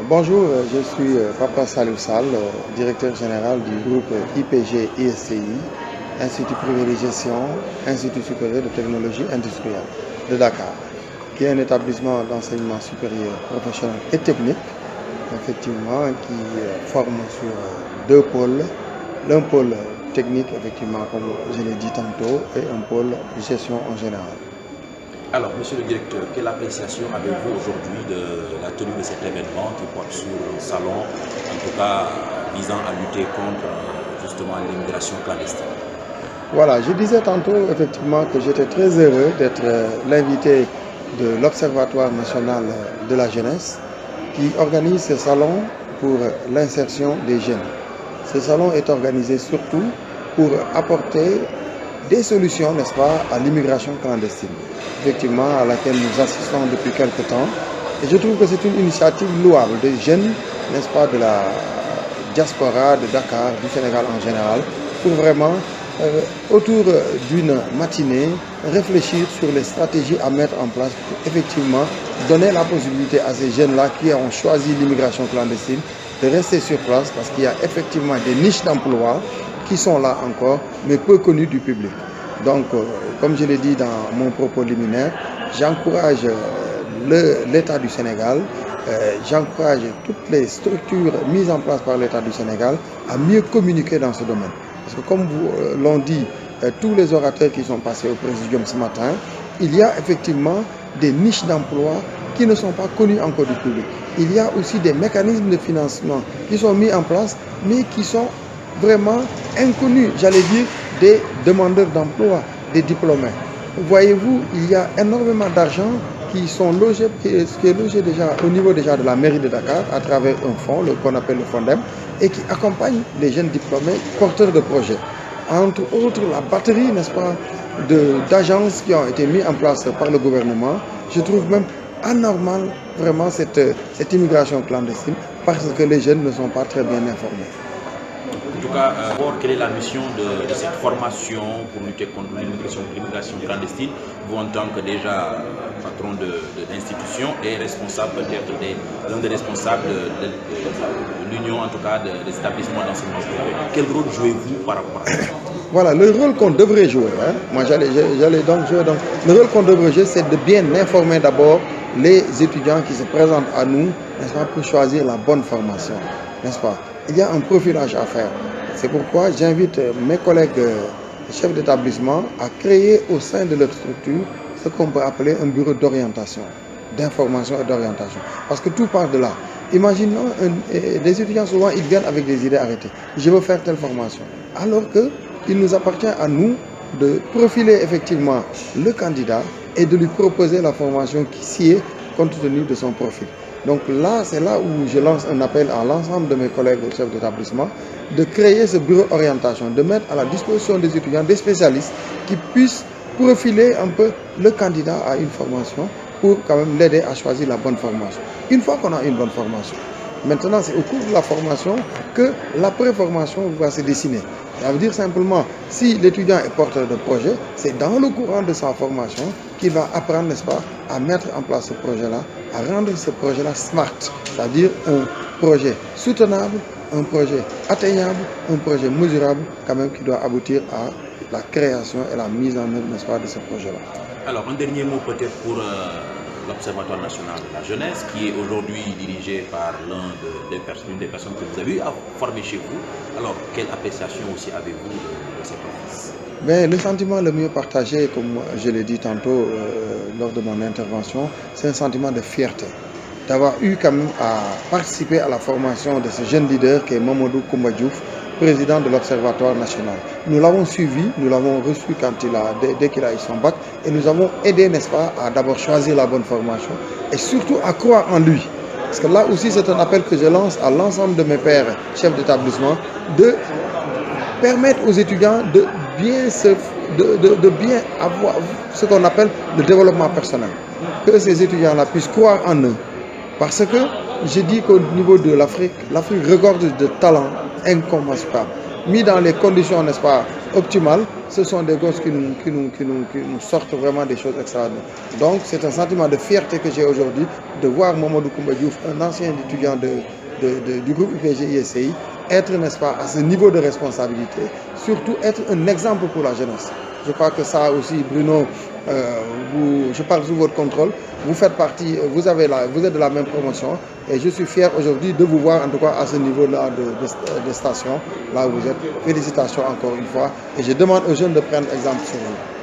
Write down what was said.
Bonjour, je suis Papa Salou Sall, directeur général du groupe IPG ISCI, Institut privé de gestion, Institut supérieur de technologie industrielle de Dakar, qui est un établissement d'enseignement supérieur professionnel et technique, effectivement, qui forme sur deux pôles. L'un pôle technique, effectivement, comme je l'ai dit tantôt, et un pôle gestion en général. Alors, monsieur le directeur, quelle appréciation avez-vous aujourd'hui de la tenue de cet événement qui porte sur un salon, en tout cas visant à lutter contre justement l'immigration clandestine? Voilà, je disais tantôt effectivement que j'étais très heureux d'être l'invité de l'Observatoire national de la jeunesse qui organise ce salon pour l'insertion des jeunes. Ce salon est organisé surtout pour apporter des solutions, n'est-ce pas, à l'immigration clandestine, effectivement, à laquelle nous assistons depuis quelque temps. Et je trouve que c'est une initiative louable des jeunes, n'est-ce pas, de la diaspora, de Dakar, du Sénégal en général, pour vraiment, autour d'une matinée, réfléchir sur les stratégies à mettre en place pour effectivement donner la possibilité à ces jeunes-là qui ont choisi l'immigration clandestine de rester sur place parce qu'il y a effectivement des niches d'emploi qui sont là encore, mais peu connues du public. Donc, comme je l'ai dit dans mon propos liminaire, j'encourage l'État du Sénégal, j'encourage toutes les structures mises en place par l'État du Sénégal à mieux communiquer dans ce domaine. Parce que comme vous l'ont dit tous les orateurs qui sont passés au Présidium ce matin, il y a effectivement des niches d'emploi qui ne sont pas connues encore du public. Il y a aussi des mécanismes de financement qui sont mis en place, mais qui sont vraiment inconnus, j'allais dire, des demandeurs d'emploi, des diplômés. Voyez-vous, il y a énormément d'argent qui sont logés, qui est logé déjà au niveau déjà de la mairie de Dakar à travers un fonds, qu'on appelle le Fondem, et qui accompagne les jeunes diplômés porteurs de projets. Entre autres, la batterie, n'est-ce pas, d'agences qui ont été mises en place par le gouvernement. Je trouve même anormal vraiment cette immigration clandestine parce que les jeunes ne sont pas très bien informés. En tout cas, quelle est la mission de cette formation pour lutter contre l'immigration clandestine? Vous, en tant que déjà patron d'institution et responsable peut-être l'un des responsables de l'union, en tout cas des établissements d'enseignement privé, quel rôle jouez-vous par rapport à ça? Voilà, le rôle qu'on devrait jouer, hein, moi j'allais donc jouer, donc, le rôle qu'on devrait jouer, c'est de bien informer d'abord les étudiants qui se présentent à nous, n'est-ce pas, pour choisir la bonne formation, n'est-ce pas? Il y a un profilage à faire. C'est pourquoi j'invite mes collègues chefs d'établissement à créer au sein de leur structure ce qu'on peut appeler un bureau d'orientation, d'information et d'orientation. Parce que tout part de là. Imaginons, des étudiants souvent, ils viennent avec des idées arrêtées. Je veux faire telle formation. Alors qu'il nous appartient à nous de profiler effectivement le candidat et de lui proposer la formation qui s'y est compte tenu de son profil. Donc là, c'est là où je lance un appel à l'ensemble de mes collègues chefs d'établissement de créer ce bureau orientation, de mettre à la disposition des étudiants des spécialistes qui puissent profiler un peu le candidat à une formation pour quand même l'aider à choisir la bonne formation. Une fois qu'on a une bonne formation, maintenant c'est au cours de la formation que l'après-formation va se dessiner. Ça veut dire simplement, si l'étudiant est porteur de projet, c'est dans le courant de sa formation qu'il va apprendre, n'est-ce pas, à mettre en place ce projet-là, à rendre ce projet-là smart, c'est-à-dire un projet soutenable, un projet atteignable, un projet mesurable, quand même, qui doit aboutir à la création et la mise en œuvre, n'est-ce pas, de ce projet-là. Alors, un dernier mot peut-être pour l'Observatoire national de la jeunesse, qui est aujourd'hui dirigé par l'une des personnes que vous avez formées chez vous. Alors, quelle appréciation aussi avez-vous de cet office? Mais le sentiment le mieux partagé, comme je l'ai dit tantôt lors de mon intervention, c'est un sentiment de fierté. D'avoir eu quand même à participer à la formation de ce jeune leader qui est Mamadou Koumba Diouf, président de l'Observatoire national. Nous l'avons suivi, nous l'avons reçu dès qu'il a eu son bac, et nous avons aidé, n'est-ce pas, à d'abord choisir la bonne formation et surtout à croire en lui. Parce que là aussi, c'est un appel que je lance à l'ensemble de mes pairs chefs d'établissement de permettre aux étudiants de bien avoir ce qu'on appelle le développement personnel. Que ces étudiants-là puissent croire en eux. Parce que je dis qu'au niveau de l'Afrique regorge de talents incommensurables. mis dans les conditions, n'est-ce pas, optimales, ce sont des gosses qui nous sortent vraiment des choses extraordinaires. Donc c'est un sentiment de fierté que j'ai aujourd'hui de voir Mamadou Koumba Diouf, un ancien étudiant du groupe UPG-ISCI, être, n'est-ce pas, à ce niveau de responsabilité, surtout être un exemple pour la jeunesse. Je crois que ça aussi, Bruno, je parle sous votre contrôle, vous faites partie, vous êtes de la même promotion et je suis fier aujourd'hui de vous voir en tout cas à ce niveau-là de station, là où vous êtes. Félicitations encore une fois et je demande aux jeunes de prendre exemple sur vous.